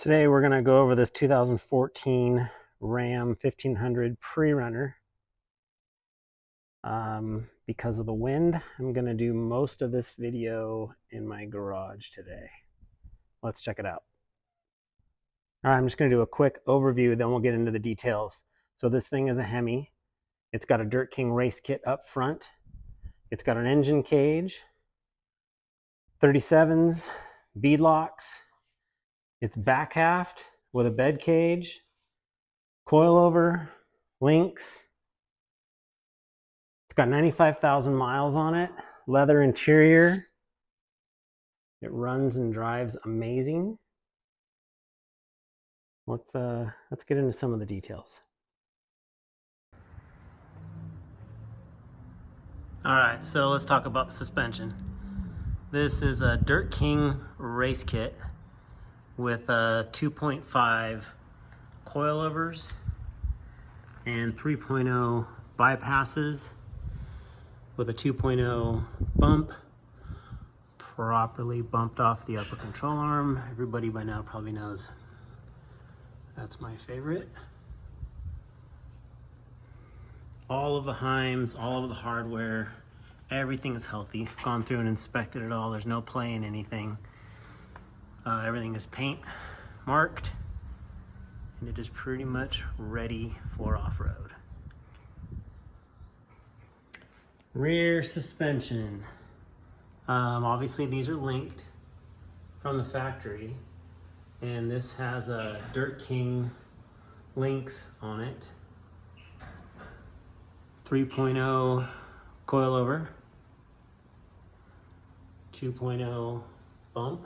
Today we're going to go over this 2014 Ram 1500 Prerunner. Because of the wind, I'm going to do most of this video in my garage today. Let's check it out. All right, I'm just going to do a quick overview, then we'll get into the details. So this thing is a Hemi. It's got a Dirtking Race Kit up front. It's got an engine cage, 37s, beadlocks. It's backhalfed with a bed cage, coilover, links. It's got 95,000 miles on it, leather interior. It runs and drives amazing. Let's get into some of the details. All right, so let's talk about the suspension. This is a Dirtking Race Kit with 2.5 coilovers and 3.0 bypasses with a 2.0 bump, properly bumped off the upper control arm. Everybody by now probably knows that's my favorite. All of the Heims, all of the hardware, everything is healthy. Gone through and inspected it all. There's no play in anything. Everything is paint marked, and it is pretty much ready for off-road. Rear suspension. Obviously these are linked from the factory, and this has a Dirtking links on it. 3.0 coilover, 2.0 bump.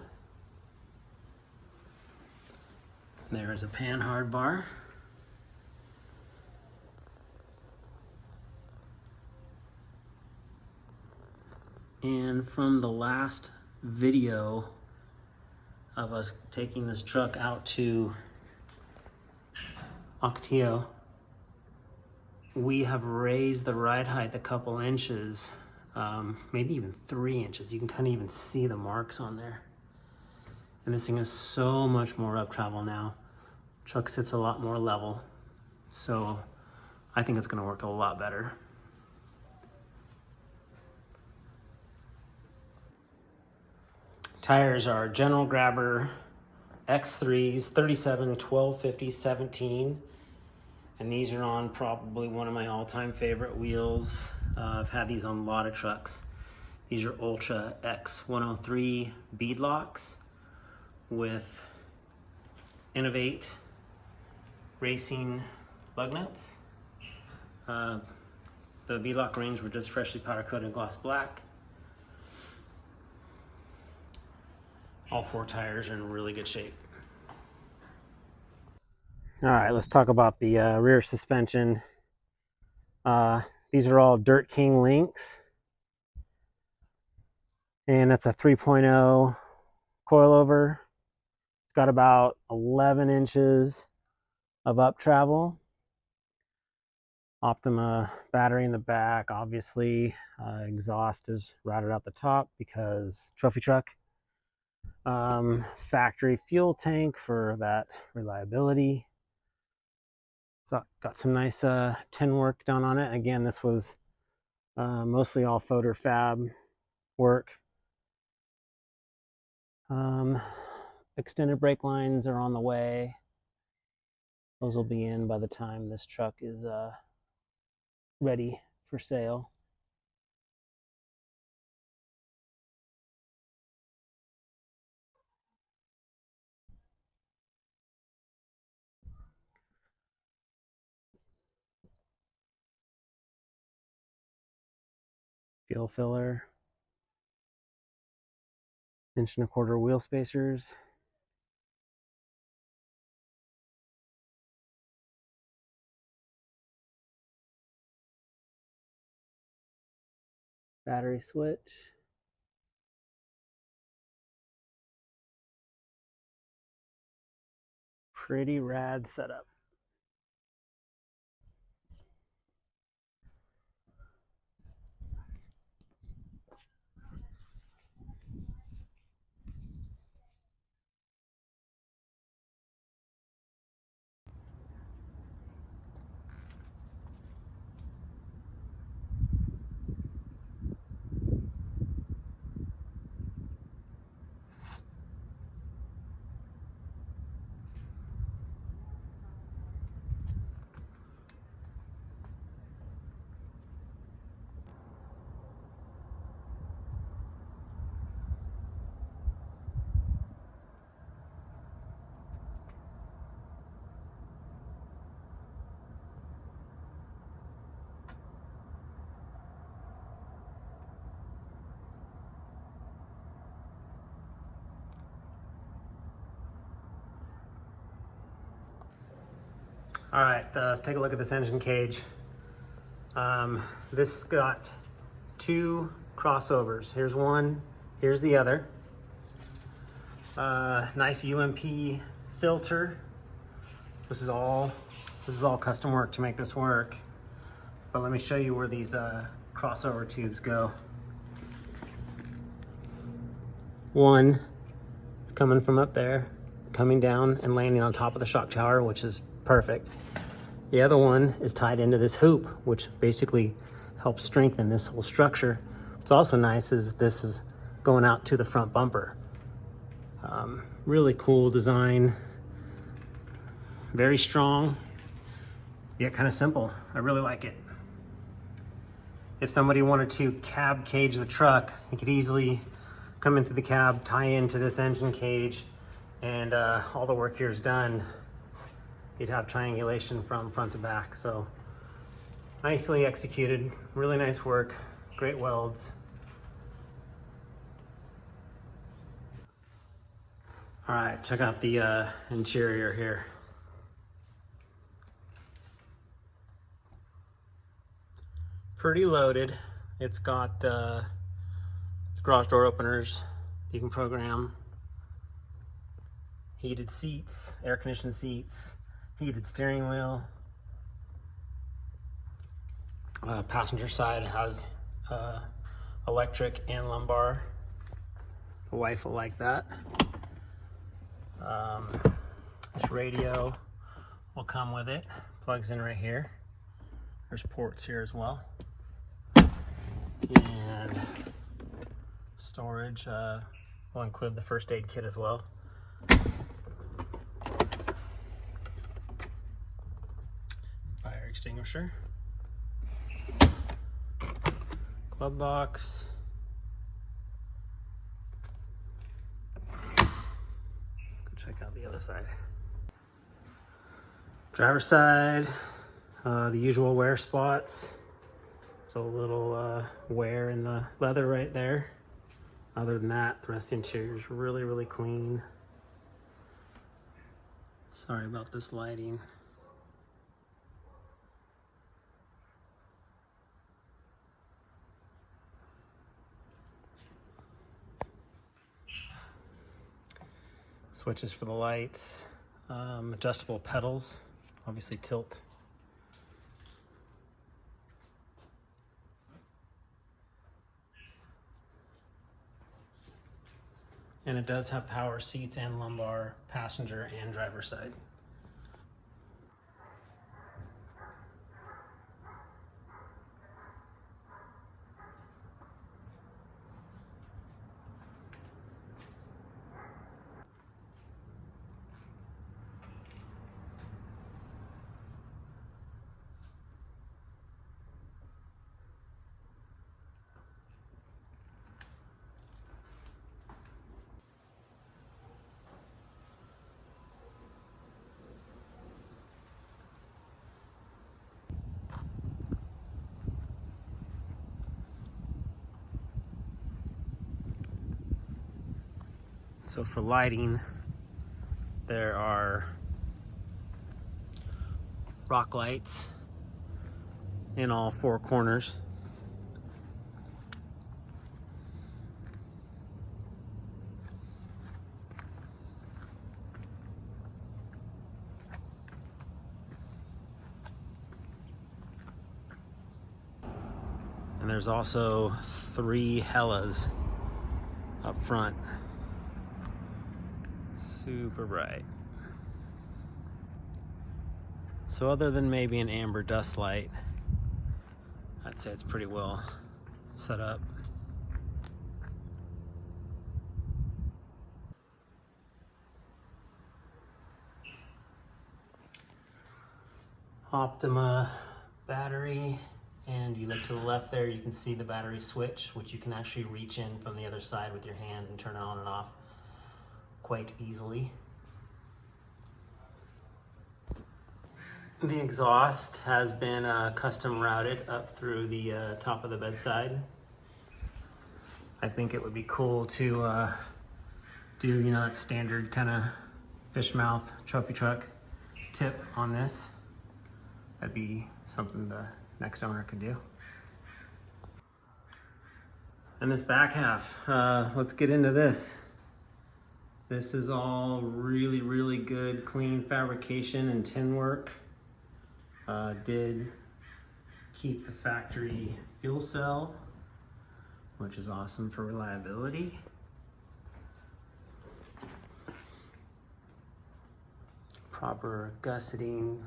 There is a pan hard bar. And from the last video of us taking this truck out to Optima, we have raised the ride height a couple inches, maybe even 3 inches. You can kind of even see the marks on there. And this thing is so much more up travel now. Truck sits a lot more level. So I think it's gonna work a lot better. Tires are General Grabber X3s, 37, 12, 50, 17. And these are on probably one of my all-time favorite wheels. I've had these on a lot of trucks. These are Ultra X103 beadlocks with Innovate Racing lug nuts. The beadlock rings were just freshly powder coated gloss black. All 4 tires are in really good shape. All right, let's talk about the rear suspension. These are all Dirtking links, and it's a 3.0 coilover. It's got about 11 inches of up travel. Optima battery in the back, obviously. Exhaust is routed out the top because trophy truck. Factory fuel tank for that reliability. So got some nice tinwork done on it. Again, this was mostly all Fodor fab work. Extended brake lines are on the way. Those will be in by the time this truck is ready for sale. Fuel filler. 1.25" wheel spacers. Battery switch. Pretty rad setup. All right, let's take a look at this engine cage. This got 2 crossovers. Here's one, here's the other. Nice UMP filter. This is all custom work to make this work. But let me show you where these crossover tubes go. One is coming from up there, coming down and landing on top of the shock tower, which is perfect. The other one is tied into this hoop, which basically helps strengthen this whole structure. What's also nice is this is going out to the front bumper. Really cool design, very strong, yet kind of simple. I really like it. If somebody wanted to cab cage the truck, you could easily come into the cab, tie into this engine cage, and all the work here is done. You'd have triangulation from front to back. So nicely executed, really nice work, great welds. All right, check out the interior here. Pretty loaded. It's got garage door openers you can program, heated seats, air conditioned seats, heated steering wheel. Passenger side has electric and lumbar. The wife will like that. This radio will come with it. Plugs in right here. There's ports here as well. And storage will include the first aid kit as well. Fire extinguisher. Glove box. Check out the other side. Driver's side, the usual wear spots. There's a little wear in the leather right there. Other than that, the rest of the interior is really, really clean. Sorry about this lighting. Switches for the lights, adjustable pedals, obviously tilt. And it does have power seats and lumbar, passenger and driver side. So for lighting, there are rock lights in all 4 corners. And there's also 3 Hellas up front. Super bright. So other than maybe an amber dust light, I'd say it's pretty well set up. Optima battery, and you look to the left there, you can see the battery switch, which you can actually reach in from the other side with your hand and turn it on and off quite easily. The exhaust has been custom routed up through the top of the bedside. I think it would be cool to do, you know, that standard kind of fish mouth trophy truck tip on this. that'd be something the next owner could do. And this back half, let's get into this. This is all really, really good, clean fabrication and tin work. Did keep the factory fuel cell, which is awesome for reliability. Proper gusseting.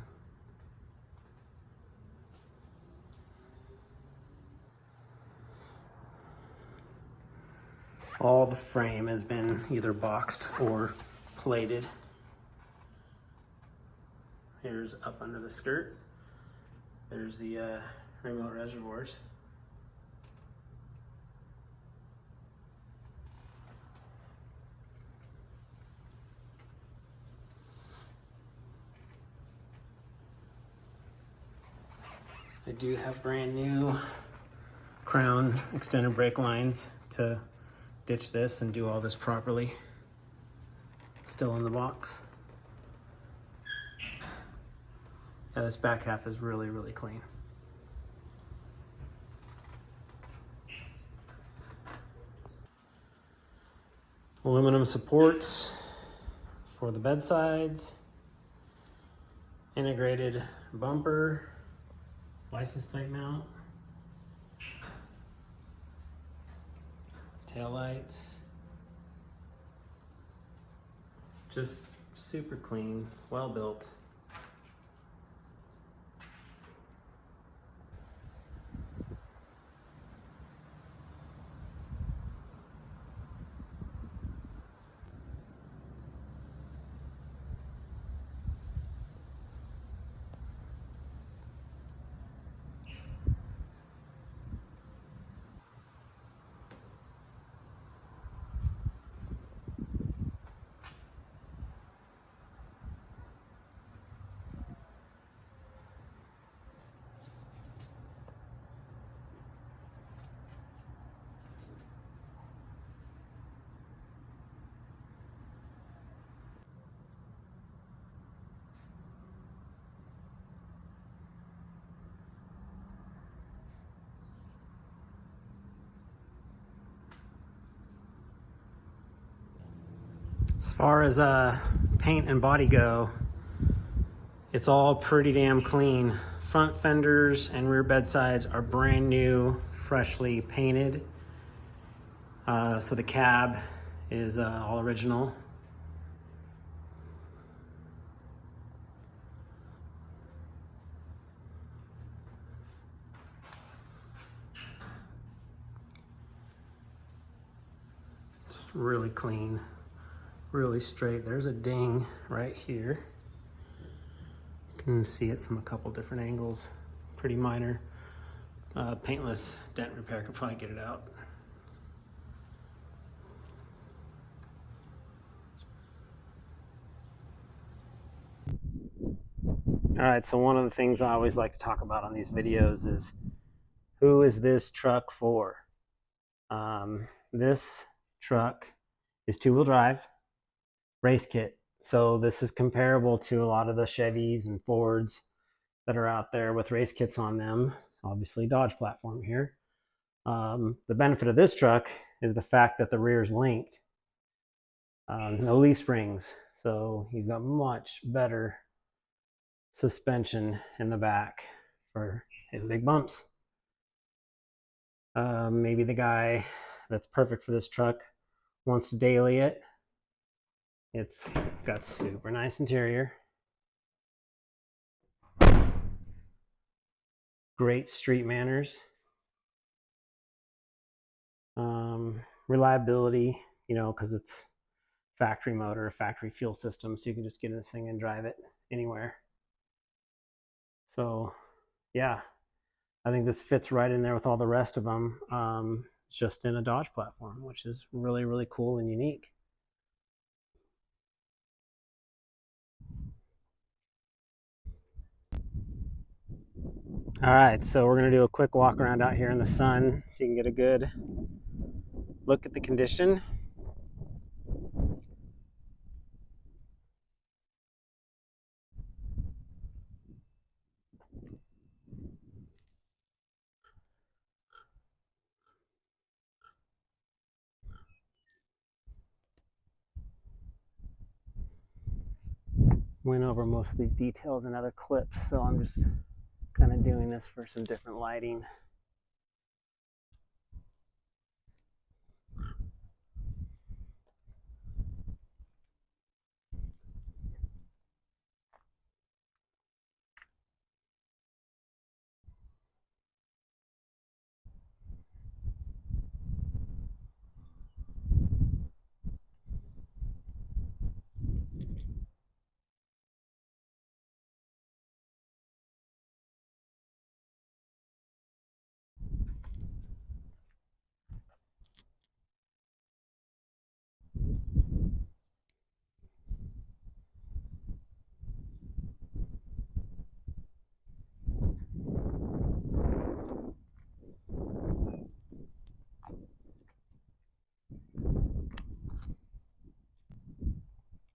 All the frame has been either boxed or plated. Here's up under the skirt. There's the remote reservoirs. I do have brand new crown extended brake lines to ditch this and do all this properly. Still in the box. Yeah, this back half is really, really clean. Aluminum supports for the bedsides. Integrated bumper. License plate mount. Tail lights. Just super clean, well built. As far as paint and body go, it's all pretty damn clean. Front fenders and rear bedsides are brand new, freshly painted. So the cab is all original. It's really clean, really straight. There's a ding right here. You can see it from a couple different angles. Pretty minor. Paintless dent repair could probably get it out. All right, so one of the things I always like to talk about on these videos is who is this truck for? This truck is two-wheel drive, race kit. So this is comparable to a lot of the Chevys and Fords that are out there with race kits on them. Obviously Dodge platform here. The benefit of this truck is the fact that the rear is linked. No leaf springs, so you've got much better suspension in the back for hitting big bumps. Maybe the guy that's perfect for this truck wants to daily it. It's got super nice interior. Great street manners. Reliability, you know, because it's factory motor, factory fuel system, so you can just get in this thing and drive it anywhere. So yeah, I think this fits right in there with all the rest of them, just in a Dodge platform, which is really, really cool and unique. All right, so we're gonna do a quick walk around out here in the sun so you can get a good look at the condition. Went over most of these details in other clips, so I'm just kind of doing this for some different lighting.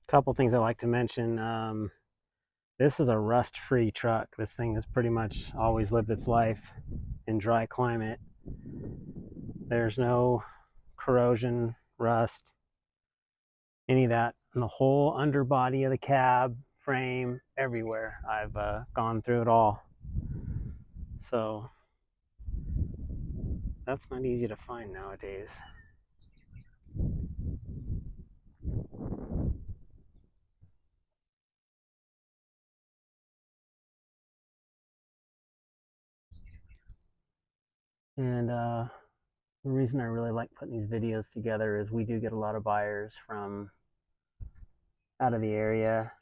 Couple things I like to mention. This is a rust-free truck. This thing has pretty much always lived its life in dry climate. There's no corrosion, rust, any of that in the whole underbody of the cab, frame, everywhere. I've gone through it all. So that's not easy to find nowadays. And the reason I really like putting these videos together is we do get a lot of buyers from out of the area,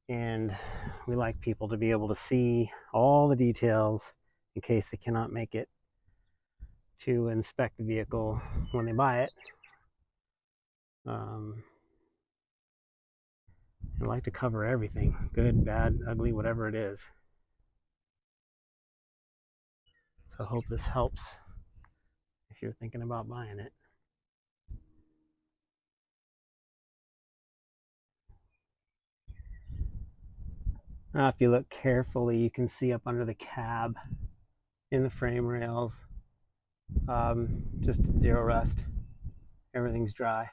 and we like people to be able to see all the details in case they cannot make it to inspect the vehicle when they buy it. I like to cover everything, good, bad, ugly, whatever it is. So I hope this helps if you're thinking about buying it. Now, if you look carefully, you can see up under the cab in the frame rails, just zero rust. Everything's dry.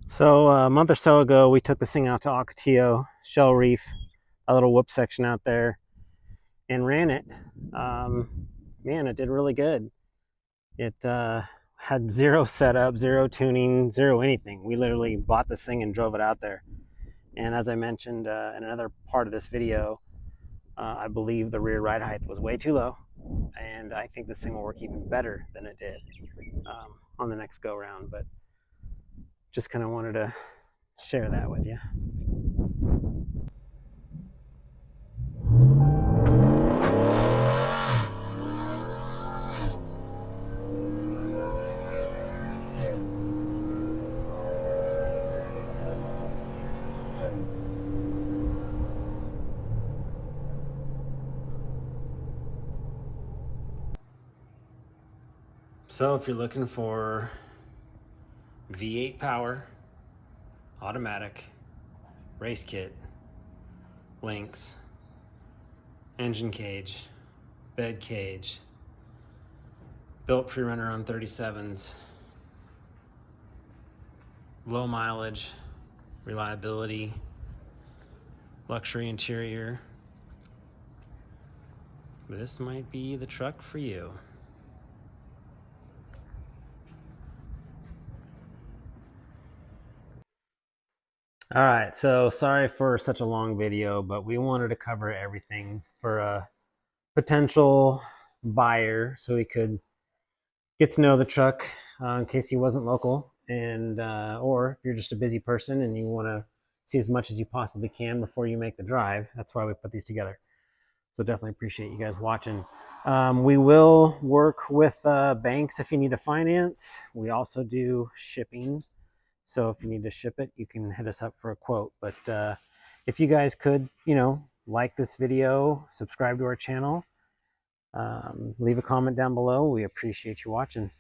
So a month or so ago, we took this thing out to Ocotillo, Shell Reef, a little whoop section out there, and ran it. Man, it did really good. It had zero setup, zero tuning, zero anything. We literally bought this thing and drove it out there. And as I mentioned in another part of this video, I believe the rear ride height was way too low, and I think this thing will work even better than it did on the next go round. But just kind of wanted to share that with you. So if you're looking for V8 power, automatic, race kit, links, engine cage, bed cage, built Prerunner on 37s, low mileage, reliability, luxury interior, this might be the truck for you. All right, so sorry for such a long video, but we wanted to cover everything for a potential buyer so we could get to know the truck in case he wasn't local, and or if you're just a busy person and you want to see as much as you possibly can before you make the drive. That's why we put these together. So definitely appreciate you guys watching. We will work with banks if you need to finance. We also do shipping. So if you need to ship it, you can hit us up for a quote. But if you guys could, like this video, subscribe to our channel, leave a comment down below. We appreciate you watching.